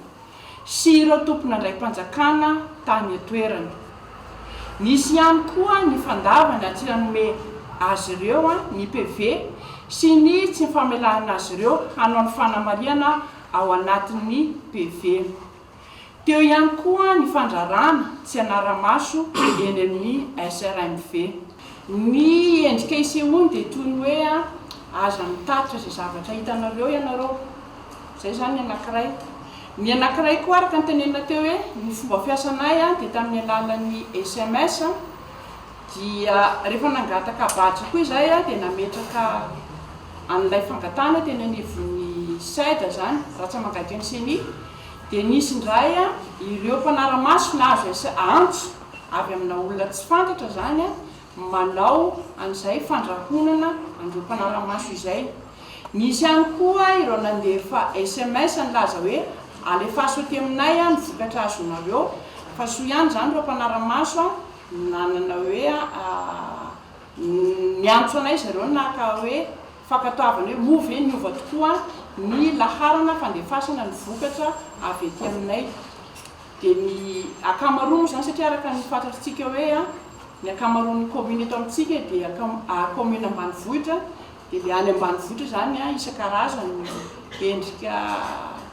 sy ireo tompona andraiki-panjakana tany atoerana. Nisy ihany koa ny fandavana tsy hanome azy ireo ny PV sy ny tsy famelahana azy ireo hanao ny fanamariana ao anatin'ny PV. Teo ihany koa ny fandrarana tsy anaramaso eny amin'ny SRMV. Ny endrika isehoany dia toy ny hoe aza mitatitra izay zavatra hitanareo ianareo. Izay zany anankiray. Ny anankiray koa araka ny tenenina teo hoe ny fomba fiasanay dia tamin'ny alalan'ny SMS dia rehefa nangataka badge koa izay dia nametraka an'ilay fangatana teny anivon'ny saida zany raha tsy mangadio ny seni dia nisy indray ireo mpanaramaso na azo antso avy amina olona tsy fantatra zany manao an'izay fandrahonana an'ireo mpanaramaso izay. Nisy ihany koa ireo nandefa SMS nilaza hoe alefaso aty aminay ny vokatra azonareo fa soa ihany zany ireo mpanaramaso nanana hoe niantso anay zareo naka hoe fankatoavana hoe move niova tokoa ny laharana fandefasana ny vokatra avy aty aminay. Dia ny akamaroany zany satria araka ny fantatritsika hoe ny akamaroan'ny commune eto amintsika dia commune ambanivohitra, dia le any ambanivohitra zany isan-karazany endrika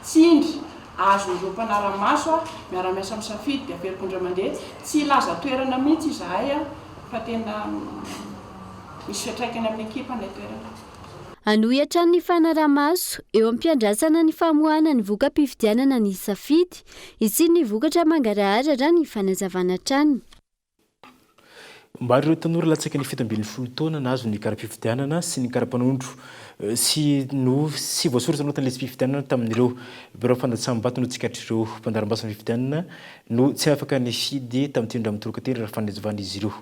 tsindry azon'ireo mpanaramaso miara-miasa amin'ny safidy dia averikondra mandeha tsy laza toerana mihitsy izahay fa tena misy fiatraikany amin'ny ekipany toerana. Anohitra ny fanaramaso eo am-piandrasana ny famoahana ny voka-pifidianana ny safidy, isy ny vokatra mangarahara raha ny fanazavana trany. Maro ireo tanora latsaka ny fito ambin'ny folo taona nazo ny kara-pifidianana sy ny kara-panondro sy voasoratra anatin'ny lisam-pifidianana tamin'ireo birao fandatsambato no tsikatr'ireo mpandaram-basana fifidianana no tsy afaka ny fidy tamin'ny tindra mitoroka teny raha fanazavana izy ireo.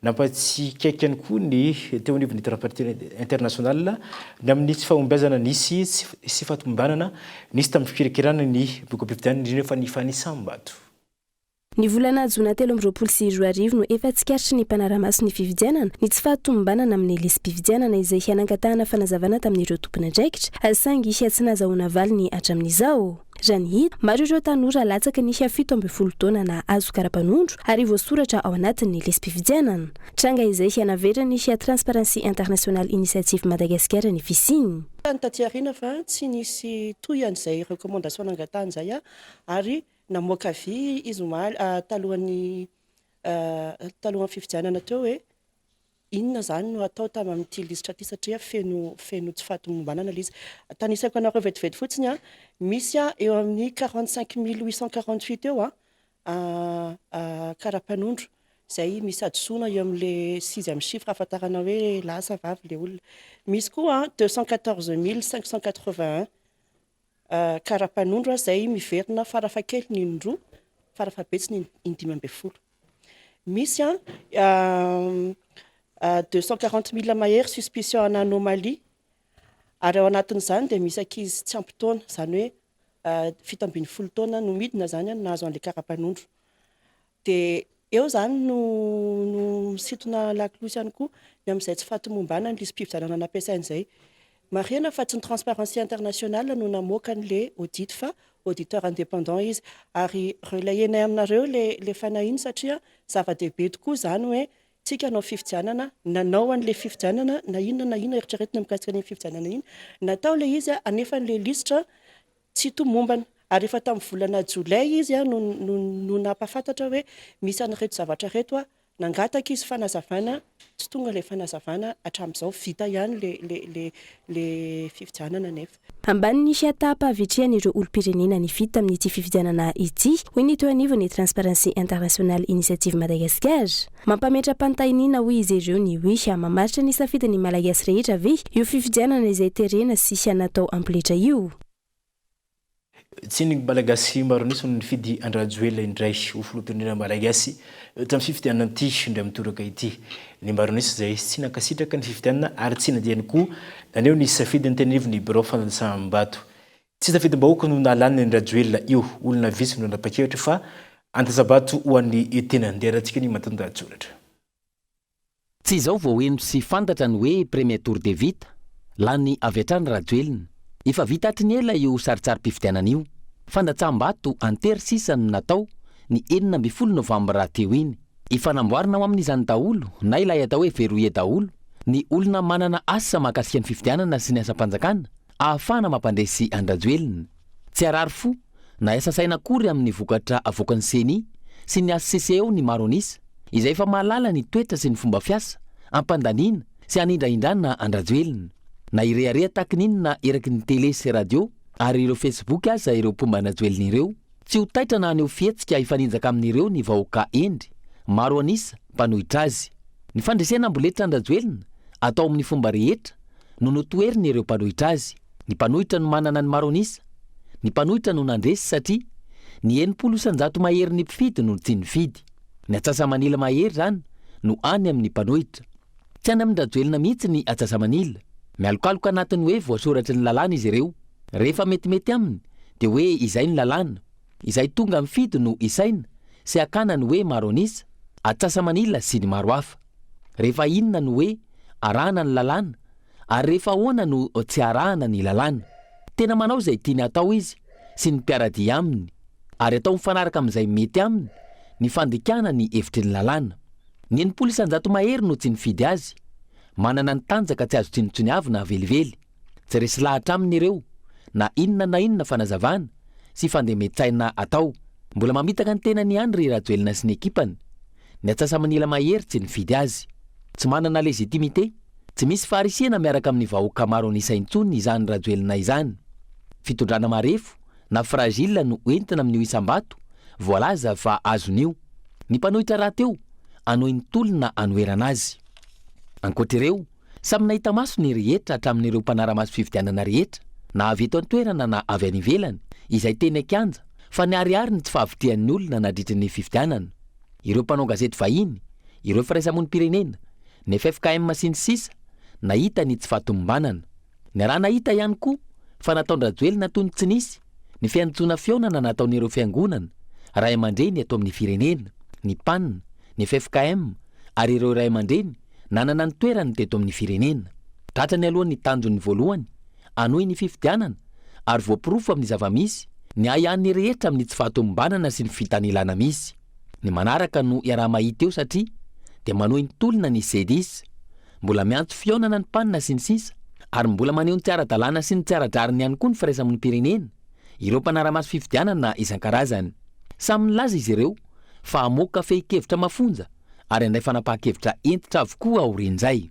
Nampatsikaiky ihany koa ny teo anivon'ny terapeutique international ny amin'ny tsy fahombiazana nisy sy fahatombanana nisy tamin'ny fikirakirana ny voka-pifidianana indrindra fa ny fanisambato. Ny volana jona 2024 no efa tsikaritry ny mpanaramaso ny fividianana ny tsy fahatombanana amin'ny lisam-pifidianana izay hianangatahana fanazavana tamin'ireo tompona andraikitra saingy tsy nahazoana valy ny hatramin'izao. Raha ny hita, maro ireo tanora latsaka ny 17 taona na azo kara-panondro ary voasoratra ao anatin'ny lisam-pifidianana. Tranga izay hianaverany Transparency International Initiative Madagascar ny fisiny. Taty fa tsy nisy toyan'izay recommandation nangatahana izay ary namoaka vy izy omaly talohan'ny fifidianana teo hoe inona zany no atao tamin'ity lisitra ty satria feno tsy fahatomombanana izy. Tanisako anareo vetivety fotsiny misy eo amin'ny 45 848 eo kara-panondro izay misy adosona eo amin'le 6 amin'ny chiffre ahafantarana hoe lasa vavy le olona. Misy koa 214 581 karapanondro zay miverina farafakely ny indroa farafabetsy ny 5 misy 240 000 mahery suspicion en anomalie ary ao anatin'izany dia misy ankizy tsy ampy taona zany hoe 70 taona no midina zany nahazo an'ilay karapanondro dia eo zany no misintona lakolosy ihany koa ny amin'izay tsy fahatomombanany lisy mpividanana nampiasain'izay marina fa tsy ny transparency internationale no namoaka an'ilay audit fa auditeur indépendant izy ary relayenay aminareo le fanahiny satria zava-dehibe tokoa zany hoe tsika anao fifidianana nanao an'ilay fifidianana na inona eritreretina mikasika ny fifidianana iny natao le izy anefa n'le listra tsy tomombana ary efa tamin'ny volana jolay izy no napafantatra hoe misy an'ireto zavatra reto nangataka izy fanazavana tsy tonga le fanazavana hatramin'izao vita ihany le fifidianana nefa ambany nisy atapa avitrehan'ireo olom-pirenena ny vita amin'ity fifidianana ity hoy ny teo anivo ny Transparency International Initiative Madagascar mampametra-panontaniana hoy izy ireo ny hoe mamaritra ny safidiny malagasy rehetra ve io fifidianana izay terena sisy anatao ampiletra io tsy ny malagasy maro nisy no nifidy andrajoela indray ho filoham-pirenena malagasy tamin'ny fifidianana ity indray mitoraka ity ny maro nisy zay tsy nankasitraka ny fifidianana ary tsy nandiany koa naneo ny safidy ny tenanivo ny bureau fanasaham-bato tsy safidim-bahoaka no nalany ny andrajoela io olona visy no nanapa-kevitra fa antasabato ho an'ny tena nderatsika ny matandahatsoratra tsy izao vao eno sy fantatra ny hoe premier tour de vita lany avy hatrany rajoelina efa vita hatriny ela io saritsary-pifidianana io fandatsaham-bato antery sisa no natao ny 9 novambra teo iny efa namboarina ao amin'izany daholo na ilay atao hoe verrouillé daholo ny olona manana asa mahakasika ny fifidianana sy ny asa-panjakana ahafahana mampandresy andrajoelina tsy arary fo na asa saina kory amin'ny vokatra avoakan'ny seni sy ny ACCO ny maronisa izay efa mahalala ny toetra sy ny fomba fiasa ampandaniana sy anindraindrana andrajoelina na irearea takininona eraky ny télé sy radio ary ireo Facebook aza ireo pomba andrajoelina ireo tsy ho taitra na aneo fihetsika ifaninjaka amin'ireo ny vahoaka endry maro anisa mpanohitra azy ny fandresena amboletra andrajoelina atao amin'ny fomba rehetra no notoeriny ireo mpanohitra azy ny mpanohitra no manana ny maro anisa ny mpanohitra no nandresy satria ny 90% mahery ny mpifidy no tsy nifidy ny atsasamanila mahery zany no any amin'ny mpanohitra tsy any amin'ny rajoelina mihitsy ny atsasamanila mialokaloka anatiny hoe voasoratra ny lalàna izy ireo rehefa metimety aminy dia hoe izay ny lalàna izay tonga mifidy no isaina sy akana ny hoe maro anisa atsasamanila sy ny maro hafa rehefa inona no hoe arahana ny lalàna ary rehefa ahoana no tsy arahana ny lalàna tena manao izay tiany atao izy sy ny mpiaradia aminy ary atao mifanaraka amin'izay mety aminy ny fandikana ny hevitry ny lalàna ny 90% mahery no tsy nifidy azy manana ny tanjaka tsy azo tsinotsoniavina velively tsy resy lahatra aminy ireo na inona fanazavana sy fandemetsaina atao mbola mamitaka ny tenany ihany ry rajoelina sy ny ekipany ny atsasamanila mahery tsy nifidy azy tsy manana legitimité tsy misy faharisiana miaraka amin'ny vahoaka maro anisa intsony izany rajoelina izany fitondrana marefo na fragile no entina amin'ny isam-bato voalaza fa azon'io ny mpanohitra raha teo anohy ny tolona anoherana azy ankoatr'ireo samy nahita maso ny rehetra hatramin'ireo mpanara-maso fifidianana rehetra na avy eto an-toerana na avy any ivelany izay teny akianja fa niariary ny tsy fahavitian'ny olona nadritry ny fifidianana ireo mpanao gazety vahiny ireo firaisamonim-pirenena ny FFKM sy ny sisa nahita ny tsy fahatomombanana ny raha nahita ihany koa fa nataon-drajoelina toy ny tsy nisy ny fiantsona fionana nataon'ireo fiangonana ray aman-dreny ato amin'ny firenena ny panina ny FFKM ary ireo ray aman-dreny nanana ny toerany teto amin'ny firenena tratrany alohan'ny tanjony voalohany anohy ny fifidianana ary voapirofo amin'ny zava-misy ny ahian'ny rehetra amin'ny tsy fahatomombanana sy ny fitanilana misy ny manaraka no iaraha mahita eo satria dia manohy ny tolona ny sedis mbola miantso fionana ny panina sy ny sisa ary mbola maneho ny tsy ara-dalàna sy ny tsy ara-drariny ihany koa ny firaisamonim-pirenena ireo mpanara-maso fifidianana isan-karazany samy nilaza izy ireo fa hamoaka fehi-kevitra mafonja ary andray fanapaha-kevitra entitra avokoa aorian'izay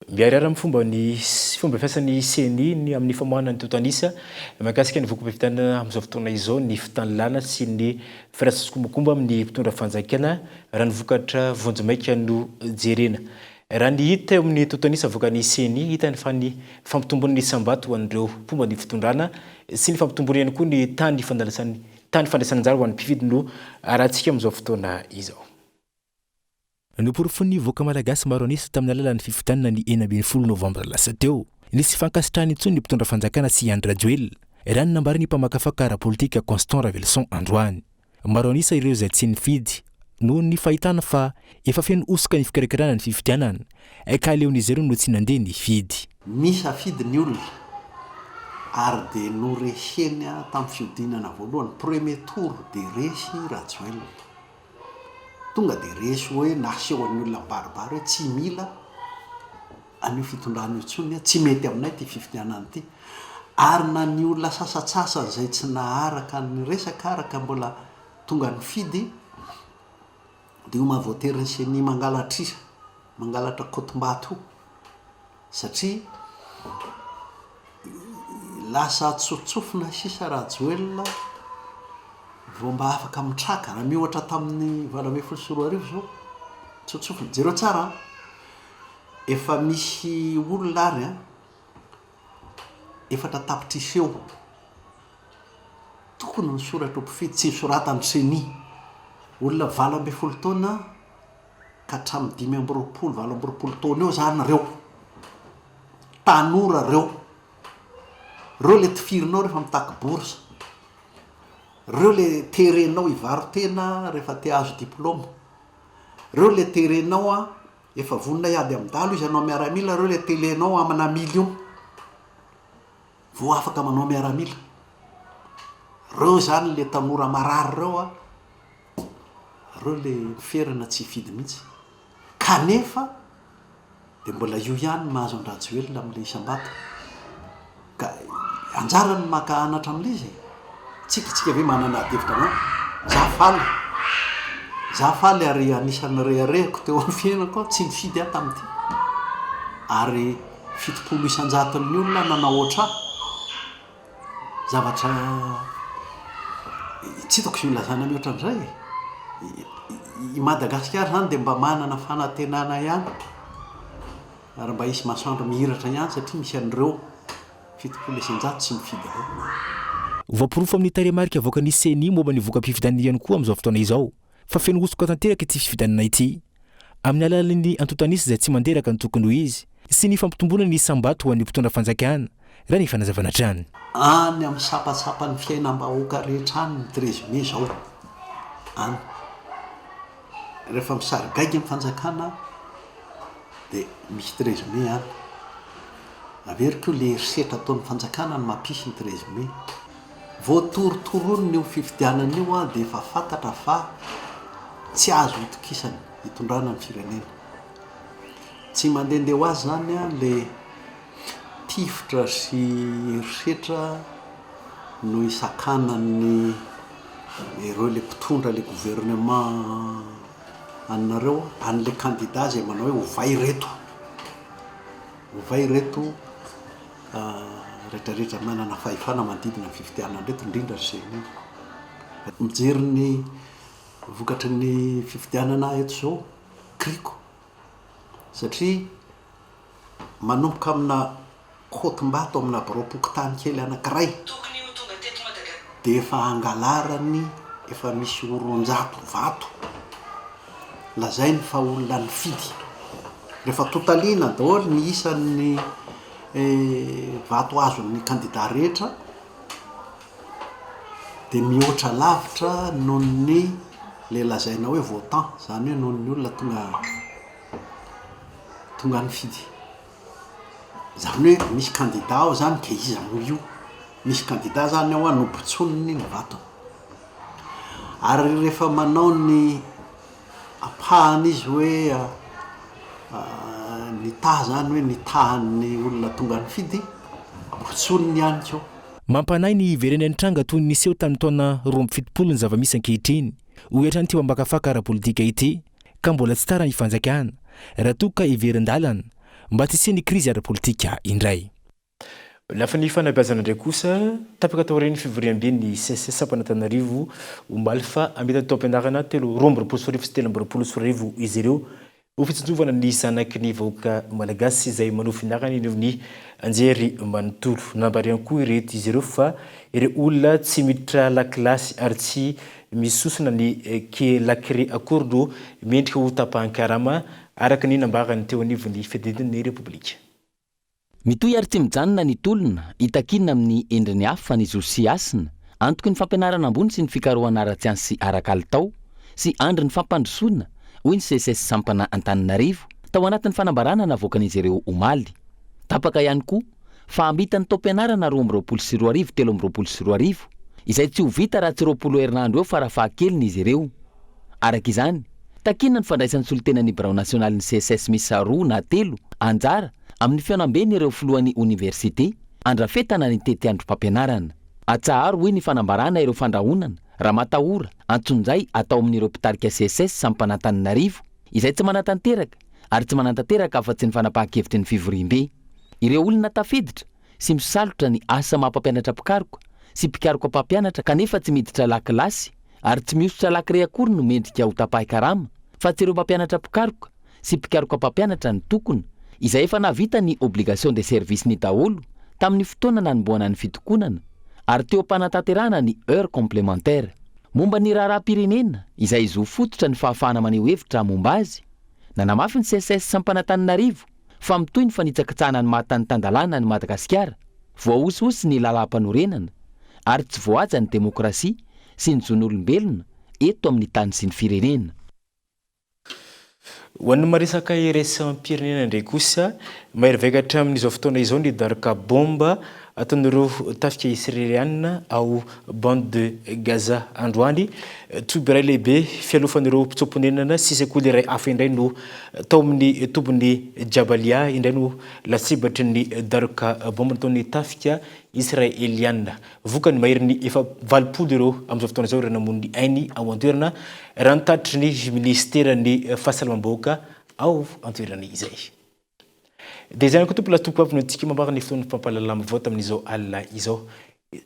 miarihara amin'ny fomba fiasan'ny CNI ny amin'ny famoahana ny totanisa mahakasika ny vokom-pifidianana amin'izao fotoana izao ny fitanilana sy ny firasa sy kombakomba amin'ny mpitondra fanjakana raha ny vokatra vonjomaika no jerena raha ny hita eo amin'ny totanisy avoaka ny seny hitany fa ny fampitombonin'ny sambato ho an'ireo mpomba ny fitondrana sy ny fampitombony ihany koa ny tany fandraisana anjara ho an'ny mpividy no arahantsika amin'izao fotoana izao. Noporofon'ny voaka malagasy maro anisy tamin'ny alalan'ny fifidianana ny 12 novambra lasa teo. Nisy fankasitrahany intsony ny mpitondra fanjakana sy Andra Joel. Raha ny nambary ny mpamakafaka ara-politika Constant Ravelson androany. Maro anisa ireo izay tsy nifidy noho ny fahitana fa efa feno osoka ny fikarakarana ny fifidianana. Ka aleon'izy ireo no tsy nandeha nifidy. Misafidy ny olona ary dia noreheny tamin'ny fiodinana voalohany premier tour dia resy Rajoel. Tonga dia resy hoe naseho ny olona baribary hoe tsy mila anio fitondrana intsony tsy mety aminay ty fifidianana ty. Ary na ny olona sasatsasa izay tsy naharaka ny resaka araka mbola tonga ny fidy dia io mahavoatery ny seny mangalatrisa mangalatra kotombato satria lasa tsofotsofina sisa Rajoel vao mba afaka mitraka raha miohatra tamin'ny 2024 zao tsofotsofina jereo tsara efa misy olona ary efatra tapitra iseo tokony ny soratra mpifidy tsy nisoratany seny olona 20 taona ka hatramin'ny 20 taona eo zany reo tanora reo le tifirinao rehefa mitaky borsa reo le terenao ivarotena rehefa te azo diplôme reo le terenao efa vonona iady amindalo izy anao miaramila reo le telenao amina million vo afaka manao miaramila reo zany le tanora marary reo reo le ferana tsy fidy mihitsy kanefa dia mbola io ihany mahazo Andra Joel amin'ilay isam-bato ka anjara ny maka anatra amin'ilay izy tsika ve manana devitra nao za faly ary anisan'ny reharehako teo amin'ny fiainako tsy nifidy aho tamin'ity ary 70 isanjaton'ny olona nanao oatra zavatra tsy hitako sy olazana mihoatra an'izay i Madagasikara zany dia mba manana fanantenana ihany ary mba isy masoandro mihiratra ihany satria misy an'ireo 70 isanjato tsy mifidy reo. Voapirofo amin'ny taremarika avoaka ny seny momba ny voka-pifidianana ihany koa amin'izao fotoana izao fa feno osoka tanteraka ity fifidianana ity amin'ny alalan'ny antotanisy izay tsy manderaka ny tokony ho izy sy ny fampitomboana ny sambato ho an'ny mpitondra fanjakana raha ny fanazavana trany any amin'ny sapatsapany fiainam-bahoaka rehetra any ny 13 mai zao any rehefa misarigaigy amin'ny fanjakana dia misy 13 mai any averiko le erisetra ataon'ny fanjakana ny mampisy ny 13 mai voatorotorono ny fifidianana io dia efa fantatra fa tsy azo hitokisany hitondrana ny firenena tsy mandehandeha ho azy zany le tifitra sy erisetra no isankanany ireo le mpitondra le gouvernement anareo an'le candidat zay manao hoe ovay reto rehetrarehetra manana fahefana manodidina fifidianana reto indrindra seny mijery ny vokatry ny fifidianana eto zao kriko satria manomboka amina kotombato amina boroapokotany kely anankiray dia efa angalarany efa misy oronjato vato lazainy fa olona ny fidy rehefa totaliana daholo ny isan'ny vato azon'ny candidat rehetra dia mihoatra lavitra noho ny le lazaina hoe votant zany hoe noho ny olona tonga ny fidy zany hoe misy candidat ao zany ke izy no io misy candidat zany ao nobotsoniny ny vato ary rehefa manao ny apahany izy hoe ny taha zany hoe ny tahan'ny olona tonga ny fidy botsoniny ihany keo mampanay ny ivereny an-tranga toy ny niseho tamin'ny taona 27 ny zava-misy ankehitriny ohatra ny ty ambakafaka ara-politika ity ka mbola tsy tara ny fanjakana raha toa ka iverin-dalana mba tsy seny krizy ara-politika indray. Lafa ny fanabeazana indray kosa tapaka tao reny février-ambiny ny CC-Sapanantanarivo ombaly fa amety atao am-pianarana telo 12 sy 13 izy ireo ho fitsonjovana ny zanaky ny vahoaka malagasy izay manofinarany iny amin'ny anjery manontolo nambariany koa ireto izy ireo fa ireo olona tsy miditra lakilasy ary tsy misosona ny lakire akory no mendrika ho tapahan-karama araka ny nambarany teo anivon'ny fedidin'ny repoblika. Mitoy ary tsy mijanona ny tolona hitakinina amin'ny endriny hafa ny zosi asina antoky ny fampianarana ambony sy ny fikarohana ara-tsiansy ara-kalitao sy andry ny fampandrosoana hoy ny CSS sampana Antananarivo tao anatin'ny fanambarana navoakan'izy ireo omaly. Tapaka ihany koa fa ambita ny taom-pianarana 2024 2024 izay tsy ho vita raha tsy 20 herinandro eo fa raha fahakeliny izy ireo. Araka izany, takinina ny fandraisan'ny solotenan'ny Birao Nasionalin'ny CSS misa 2 na 3 anjara amin'ny fianambeny ireo filohan'ny université andrafetana ny tety androm-pampianarana. Atsaharo hoy ny fanambarana ireo fandrahonana raha matahora antsonjay atao amin'ireo mpitarika CSS sampana Antananarivo izay tsy manatanteraka ary tsy manantanteraka afa-tsy ny fanapahan-kevitry ny fivoriam-be. Ireo olona tafiditra sy misalotra ny asa mampampianatra pikaroka sy pikaroka mpampianatra kanefa tsy miditra lakilasy ary tsy mihosotra lakire akory no mendrika ho tapahi-karama fa tsy ireo mpampianatra pikaroka sy pikaroka mpampianatra ny tokony izay efa navita ny obligation de service ny daholo tamin'ny fotoana nanomboana ny fitokonana ary teo ampanantanterahana ny heure complémentaire. Momba ny raharaham-pirenena izay zo fototra ny fahafahana maneho hevitra momba azy, nanamafy ny CSS Sampanantananarivo fa mitoy ny fanitsakitsahana ny mahatanitandalana ny Madagasikara, voahosihosy ny lalam-panorenana ary tsy voahaja ny demokrasia sy ny zon'olombelona eto amin'ny tany sy ny firenena. Ho an'ny maresaka iraisam-pirenena ndray kosa mahery-vaikatra amin'izao fotoana izao ny daroka bomba ataon'ireo tafika israeliana ao bande de Gaza androany. Toby iray lehibe fialofan'ireo mpitsoponenana sy sekoly iray hafa indray no tao amin'ny tobony Jabalia indray no latsebatry ny daroka bomba nataon'ny tafika israeliana. Vokany mahery ny efa 20 ireo amin'izao fotoana izao ireo namon'ny ainy ao an-toerana raha nitatitry ny ministeran'ny fahasalamam-bahoaka ao an-toerana izay. Dia izany koa tompo lasitoko avy no antsika mambarana ny fotoan'ny fampalalama vao tamin'izao alina izao.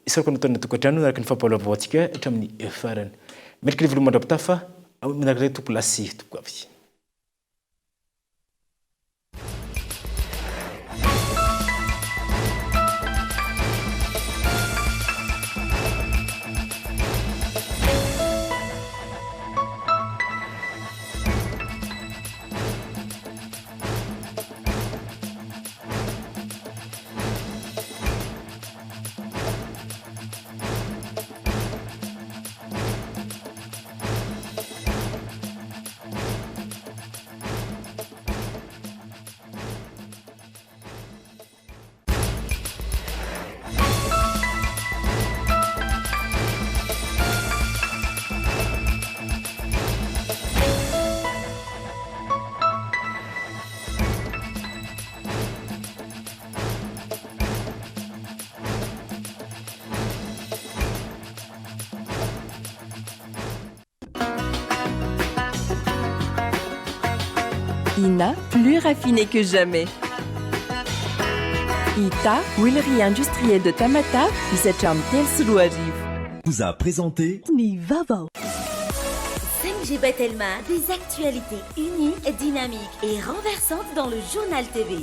Isaraka nataony tokantrano araka ny fampalalama vao antsika hatramin'ny farany. Melika ny volo mandrapitafa manaraka izay tompo lasy tompo avy. Ina, plus raffiné que jamais. Ita, huilerie industrielle de Tamata, Isacham Telsuluariv. Vous a présenté Ni Vaovao. 5G Batelma, des actualités uniques, dynamiques et renversantes dans le journal TV.